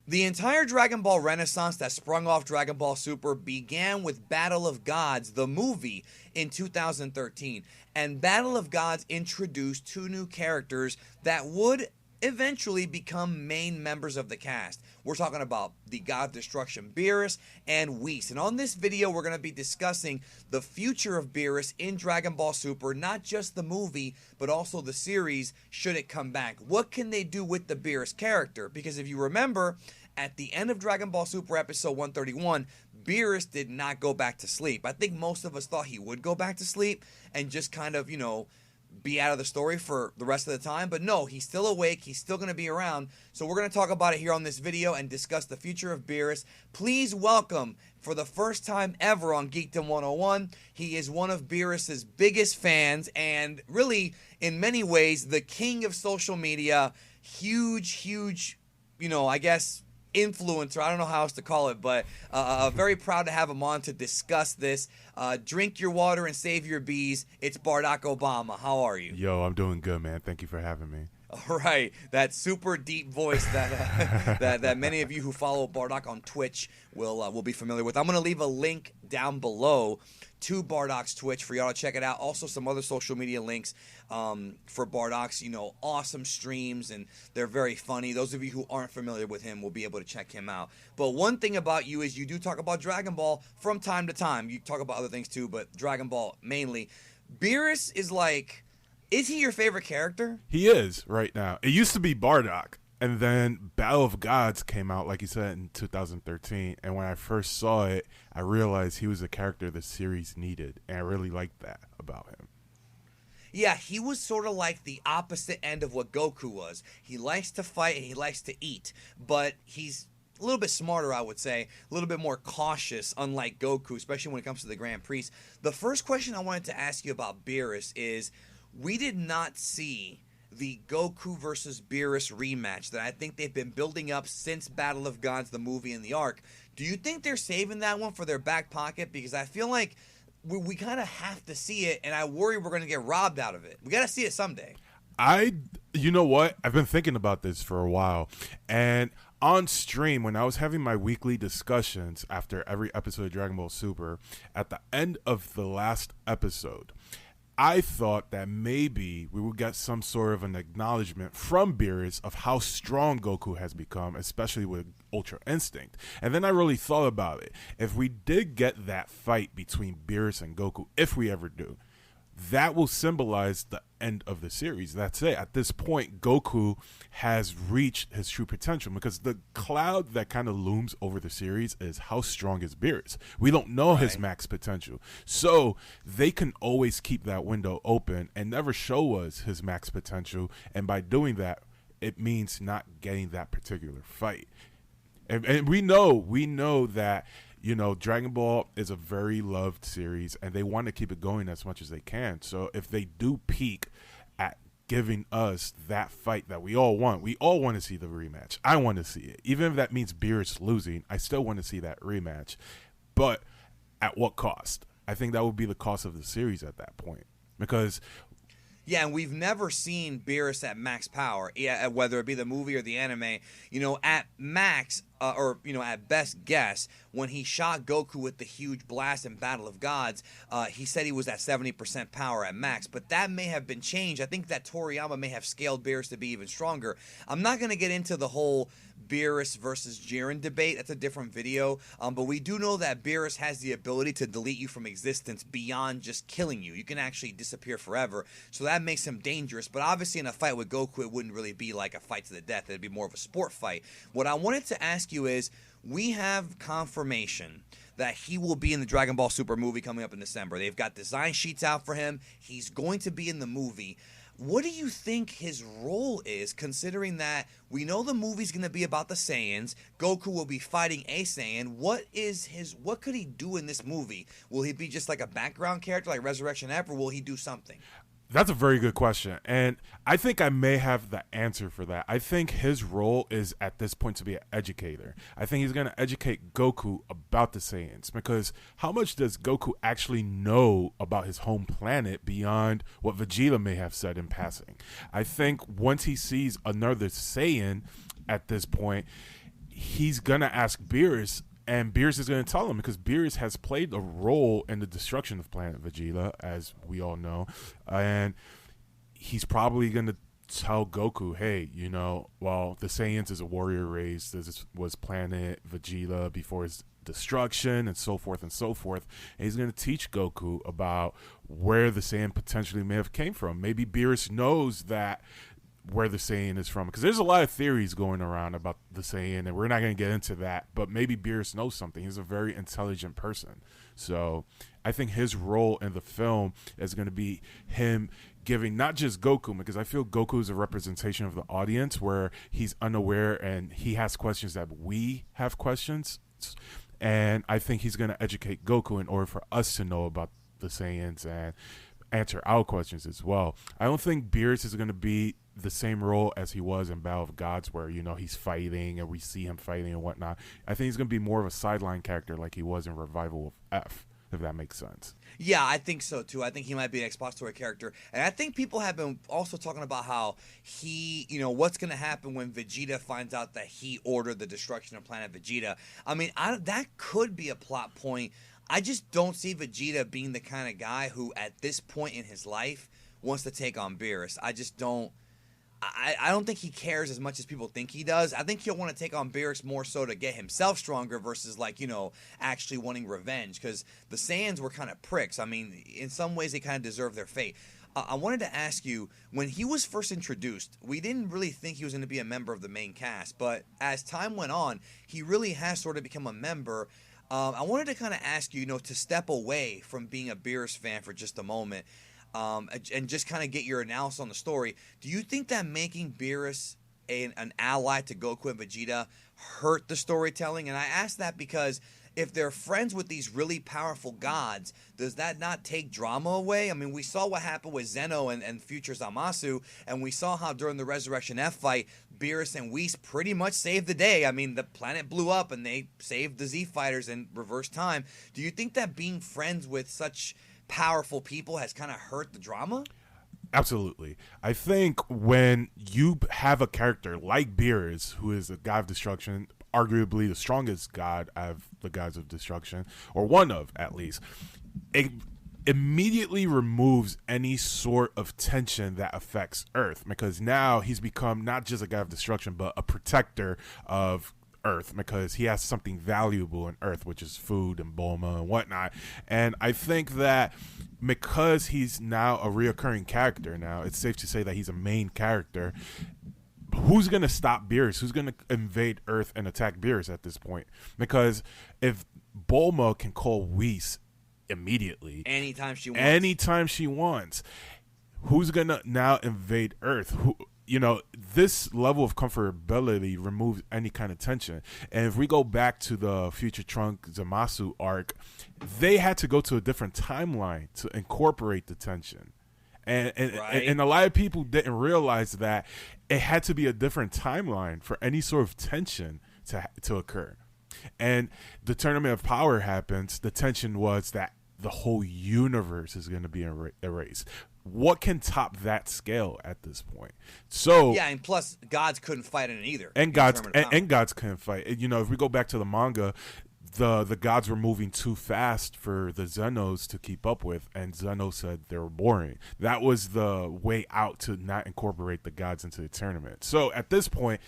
The entire Dragon Ball renaissance that sprung off Dragon Ball Super began with Battle of Gods, the movie, in 2013. And Battle of Gods introduced two new characters that would eventually become main members of the cast. We're talking about the God of Destruction Beerus and Whis. And on this video, we're going to be discussing the future of Beerus in Dragon Ball Super, not just the movie, but also the series, should it come back. What can they do with the Beerus character? Because if you remember, at the end of Dragon Ball Super episode 131, Beerus did not go back to sleep. I think most of us thought he would go back to sleep and just kind of, be out of the story for the rest of the time. But no, he's still awake. He's still going to be around. So we're going to talk about it here on this video and discuss the future of Beerus. Please welcome, for the first time ever on Geekdom 101, he is one of Beerus's biggest fans and really, in many ways, the king of social media. Huge, I guess, influencer. I don't know how else to call it, but very proud to have him on to discuss this. Drink your water and save your bees. It's Bardock Obama. How are you? Yo, I'm doing good, man. Thank you for having me. All right, that super deep voice that that many of you who follow Bardock on Twitch will be familiar with. I'm going to leave a link down below to Bardock's Twitch for y'all to check it out. Also, some other social media links for Bardock's, awesome streams, and they're very funny. Those of you who aren't familiar with him will be able to check him out. But one thing about you is you do talk about Dragon Ball from time to time. You talk about other things too, but Dragon Ball mainly. Beerus is like... Is he your favorite character? He is right now. It used to be Bardock, and then Battle of Gods came out, like you said, in 2013. And when I first saw it, I realized he was a character the series needed, and I really liked that about him. Yeah, he was sort of like the opposite end of what Goku was. He likes to fight and he likes to eat, but he's a little bit smarter, I would say, a little bit more cautious, unlike Goku, especially when it comes to the Grand Priest. The first question I wanted to ask you about Beerus is, we did not see the Goku versus Beerus rematch that I think they've been building up since Battle of Gods, the movie and the arc. Do you think they're saving that one for their back pocket? Because I feel like we kind of have to see it, and I worry we're going to get robbed out of it. We got to see it someday. You know what? I've been thinking about this for a while, and on stream, when I was having my weekly discussions after every episode of Dragon Ball Super, at the end of the last episode, I thought that maybe we would get some sort of an acknowledgement from Beerus of how strong Goku has become, especially with Ultra Instinct. And then I really thought about it. If we did get that fight between Beerus and Goku, if we ever do, that will symbolize the end of the series. That's it. At this point, Goku has reached his true potential, because the cloud that kind of looms over the series is how strong is Beerus. We don't know his max potential. So they can always keep that window open and never show us his max potential. And by doing that, it means not getting that particular fight. And we know that, Dragon Ball is a very loved series, and they want to keep it going as much as they can. So if they do peak at giving us that fight that we all want to see the rematch. I want to see it. Even if that means Beerus losing, I still want to see that rematch. But at what cost? I think that would be the cost of the series at that point. Because... yeah, and we've never seen Beerus at max power, whether it be the movie or the anime. At max, at best guess, when he shot Goku with the huge blast in Battle of Gods, he said he was at 70% power at max. But that may have been changed. I think that Toriyama may have scaled Beerus to be even stronger. I'm not going to get into the whole Beerus versus Jiren debate. That's a different video. But we do know that Beerus has the ability to delete you from existence beyond just killing you. You can actually disappear forever. So that makes him dangerous. But obviously in a fight with Goku, it wouldn't really be like a fight to the death. It'd be more of a sport fight. What I wanted to ask you is, we have confirmation that he will be in the Dragon Ball Super movie coming up in December. They've got design sheets out for him. He's going to be in the movie. What do you think his role is, considering that we know the movie's going to be about the Saiyans? Goku will be fighting a Saiyan. What could he do in this movie? Will he be just like a background character like Resurrection F, or will he do something? That's a very good question, and I think I may have the answer for that. I think his role is, at this point, to be an educator. I think he's going to educate Goku about the Saiyans, because how much does Goku actually know about his home planet beyond what Vegeta may have said in passing? I think once he sees another Saiyan at this point, he's gonna ask Beerus, and Beerus is gonna tell him because Beerus has played a role in the destruction of Planet Vegeta, as we all know, and he's probably gonna tell Goku, hey, well, the Saiyans is a warrior race. This was Planet Vegeta before his destruction, and so forth and so forth. And he's going to teach Goku about where the Saiyan potentially may have came from. Maybe Beerus knows that where the Saiyan is from, because there's a lot of theories going around about the Saiyan, and we're not going to get into that, but maybe Beerus knows something. He's a very intelligent person. So I think his role in the film is going to be him giving not just Goku, because I feel Goku is a representation of the audience where he's unaware and he has questions that we have questions. And I think he's going to educate Goku in order for us to know about the Saiyans and answer our questions as well. I don't think Beerus is going to be the same role as he was in Battle of Gods, where he's fighting and we see him fighting and whatnot. I think he's going to be more of a sideline character like he was in Revival of F, if that makes sense. Yeah, I think so too. I think he might be an expository character, and I think people have been also talking about how he, what's going to happen when Vegeta finds out that he ordered the destruction of Planet Vegeta. I mean, that could be a plot point. I just don't see Vegeta being the kind of guy who, at this point in his life, wants to take on Beerus. I just don't. I don't think he cares as much as people think he does. I think he'll want to take on Beerus more so to get himself stronger versus, actually wanting revenge. Because the Saiyans were kind of pricks. I mean, in some ways, they kind of deserve their fate. I wanted to ask you, when he was first introduced, we didn't really think he was going to be a member of the main cast. But as time went on, he really has sort of become a member. I wanted to kind of ask you, to step away from being a Beerus fan for just a moment. And just kind of get your analysis on the story. Do you think that making Beerus an ally to Goku and Vegeta hurt the storytelling? And I ask that because if they're friends with these really powerful gods, does that not take drama away? I mean, we saw what happened with Zeno and future Zamasu, and we saw how during the Resurrection F fight, Beerus and Whis pretty much saved the day. I mean, the planet blew up and they saved the Z Fighters in reverse time. Do you think that being friends with such powerful people has kind of hurt the drama? Absolutely. I think when you have a character like Beerus, who is a god of destruction, arguably the strongest god of the gods of destruction, or one of at least, it immediately removes any sort of tension that affects Earth, because now he's become not just a god of destruction, but a protector of Earth, because he has something valuable in Earth, which is food and Bulma and whatnot. And I think that because he's now a reoccurring character now, it's safe to say that he's a main character. Who's going to stop Beerus? Who's going to invade Earth and attack Beerus at this point? Because if Bulma can call Whis immediately, anytime she wants, who's going to now invade Earth? This level of comfortability removes any kind of tension. And if we go back to the Future Trunk Zamasu arc, they had to go to a different timeline to incorporate the tension. And a lot of people didn't realize that it had to be a different timeline for any sort of tension to occur. And the Tournament of Power happens. The tension was that the whole universe is going to be erased. What can top that scale at this point? So yeah, and plus gods couldn't fight in it either. And gods couldn't fight. If we go back to the manga, the gods were moving too fast for the Zenos to keep up with, and Zeno said they were boring. That was the way out to not incorporate the gods into the tournament. So at this point,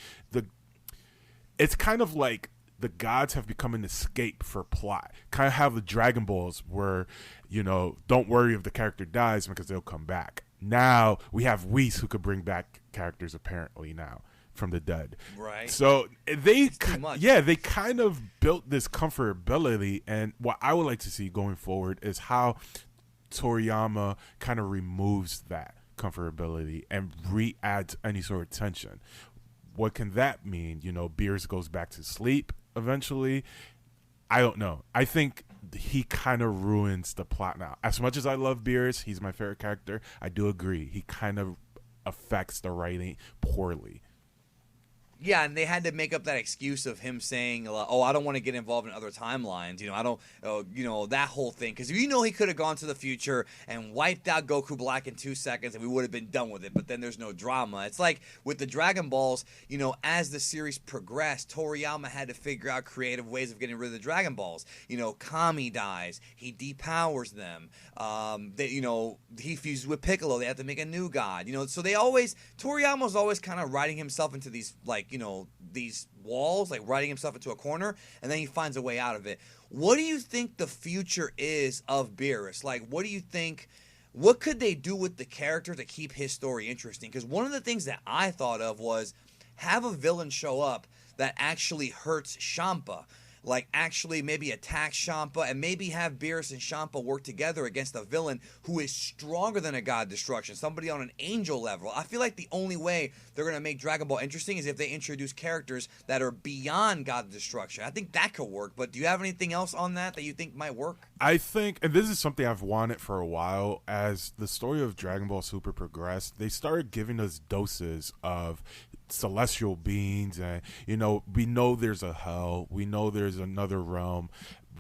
it's kind of like the gods have become an escape for plot. Kind of how the Dragon Balls were, don't worry if the character dies because they'll come back. Now we have Whis who could bring back characters apparently now from the dead. Right. So they kind of built this comfortability, and what I would like to see going forward is how Toriyama kind of removes that comfortability and re-adds any sort of tension. What can that mean? Beerus goes back to sleep eventually. I don't know. I think he kind of ruins the plot now. As much as I love Beerus, he's my favorite character, I do agree. He kind of affects the writing poorly. Yeah, and they had to make up that excuse of him saying, "Oh, I don't want to get involved in other timelines." I don't, that whole thing. Because he could have gone to the future and wiped out Goku Black in 2 seconds, and we would have been done with it. But then there's no drama. It's like with the Dragon Balls. As the series progressed, Toriyama had to figure out creative ways of getting rid of the Dragon Balls. Kami dies, he depowers them. He fuses with Piccolo. They have to make a new god. So Toriyama's always kind of writing himself into these these walls, like writing himself into a corner, and then he finds a way out of it. What do you think the future is of Beerus? Like, what do you think? What could they do with the character to keep his story interesting? Because one of the things that I thought of was have a villain show up that actually hurts Champa. Like, actually maybe attack Champa, and maybe have Beerus and Champa work together against a villain who is stronger than a God Destruction, somebody on an angel level. I feel like the only way they're going to make Dragon Ball interesting is if they introduce characters that are beyond God Destruction. I think that could work, but do you have anything else on that you think might work? I think, and this is something I've wanted for a while, as the story of Dragon Ball Super progressed, they started giving us doses of celestial beings, and we know there's a hell, we know there's another realm,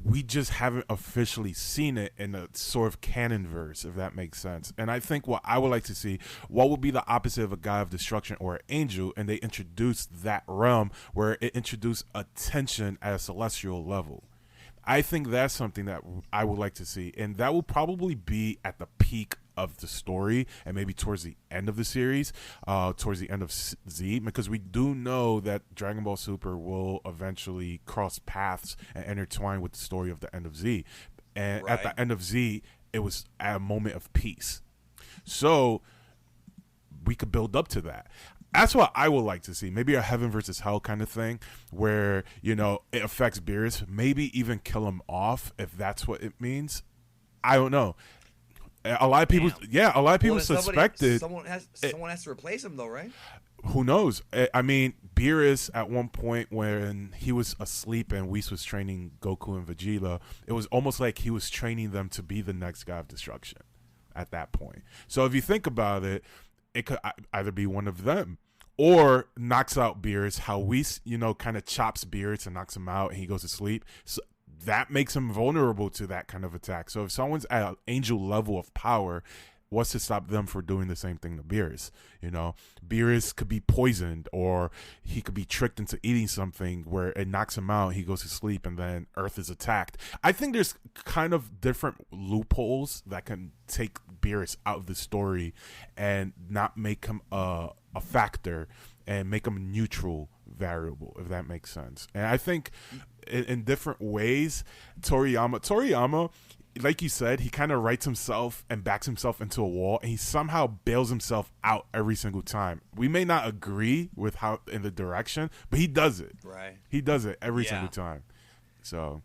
we just haven't officially seen it in a sort of canon verse, if that makes sense. And I think what I would like to see, what would be the opposite of a god of destruction or an angel, and they introduced that realm where it introduced a tension at a celestial level. I think that's something that I would like to see, and that will probably be at the peak of the story and maybe towards the end of the series, towards the end of Z, because we do know that Dragon Ball Super will eventually cross paths and intertwine with the story of the end of Z. And right. At the end of Z, it was at a moment of peace. So we could build up to that. That's what I would like to see. Maybe a heaven versus hell kind of thing where, it affects Beerus. Maybe even kill him off if that's what it means. I don't know. A lot of people, suspected. Someone has to replace him, though, right? Who knows? I mean, Beerus at one point when he was asleep and Whis was training Goku and Vegeta, it was almost like he was training them to be the next God of Destruction at that point. So if you think about it, it could either be one of them or knocks out Beerus, how Whis, kind of chops Beerus and knocks him out and he goes to sleep. So that makes him vulnerable to that kind of attack. So if someone's at an angel level of power, what's to stop them from doing the same thing to Beerus? Beerus could be poisoned, or he could be tricked into eating something where it knocks him out, he goes to sleep, and then Earth is attacked. I think there's kind of different loopholes that can take Beerus out of the story and not make him a factor and make him a neutral variable, if that makes sense. And I think in different ways, Toriyama, like you said, he kind of writes himself and backs himself into a wall, and he somehow bails himself out every single time. We may not agree with how in the direction, but he does it. Right. He does it every single time. So.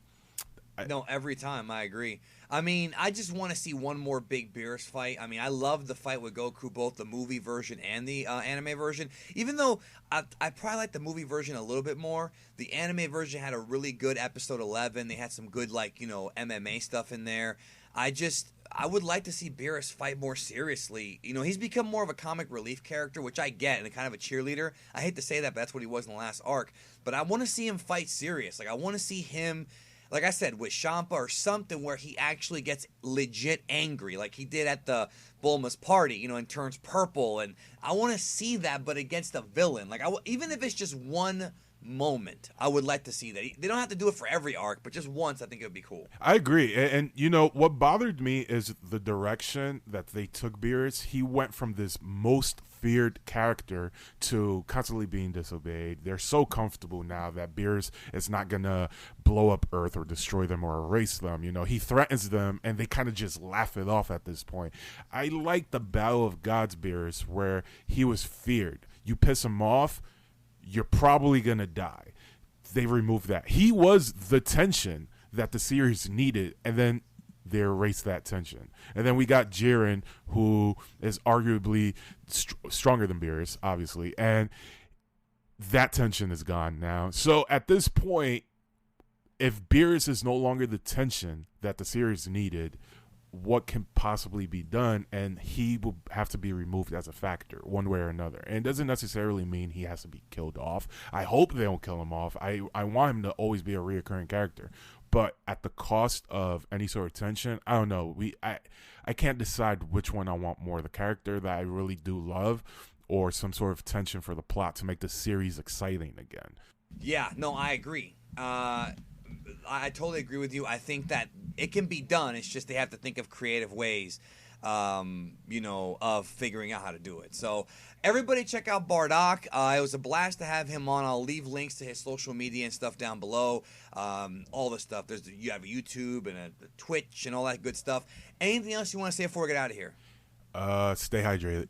No, every time. I agree. I mean, I just want to see one more big Beerus fight. I mean, I love the fight with Goku, both the movie version and the anime version. Even though I probably like the movie version a little bit more, the anime version had a really good episode 11. They had some good, MMA stuff in there. I would like to see Beerus fight more seriously. He's become more of a comic relief character, which I get, and kind of a cheerleader. I hate to say that, but that's what he was in the last arc. But I want to see him fight serious. I want to see him, like I said, with Champa or something where he actually gets legit angry, like he did at the Bulma's party, and turns purple. And I want to see that, but against a villain. Even if it's just one moment, I would like to see that. They don't have to do it for every arc, but just once, I think it would be cool. I agree. And what bothered me is the direction that they took Beerus. He went from this most feared character to constantly being disobeyed. They're so comfortable now that Beerus is not gonna blow up Earth or destroy them or erase them. He threatens them and they kind of just laugh it off at this point. I like the Battle of Gods Beerus where he was feared. You piss him off, you're probably gonna die. They removed that. He was the tension that the series needed, and then they erased that tension. And then we got Jiren, who is arguably stronger than Beerus, obviously, and that tension is gone now. So at this point, if Beerus is no longer the tension that the series needed, what can possibly be done, and he will have to be removed as a factor one way or another. And it doesn't necessarily mean he has to be killed off. I hope they don't kill him off. I want him to always be a reoccurring character, but at the cost of any sort of tension. I don't know. I can't decide which one I want more, the character that I really do love, or some sort of tension for the plot to make the series exciting again. Yeah, no, I agree. I totally agree with you. I think that it can be done. It's just they have to think of creative ways, of figuring out how to do it. So everybody check out Bardock. It was a blast to have him on. I'll leave links to his social media and stuff down below. All the stuff. You have a YouTube and a Twitch and all that good stuff. Anything else you want to say before we get out of here? Stay hydrated.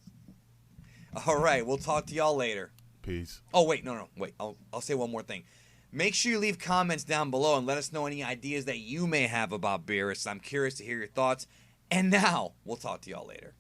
All right. We'll talk to y'all later. Peace. Oh, wait. No. Wait. I'll say one more thing. Make sure you leave comments down below and let us know any ideas that you may have about Beerus. I'm curious to hear your thoughts. And now, we'll talk to y'all later.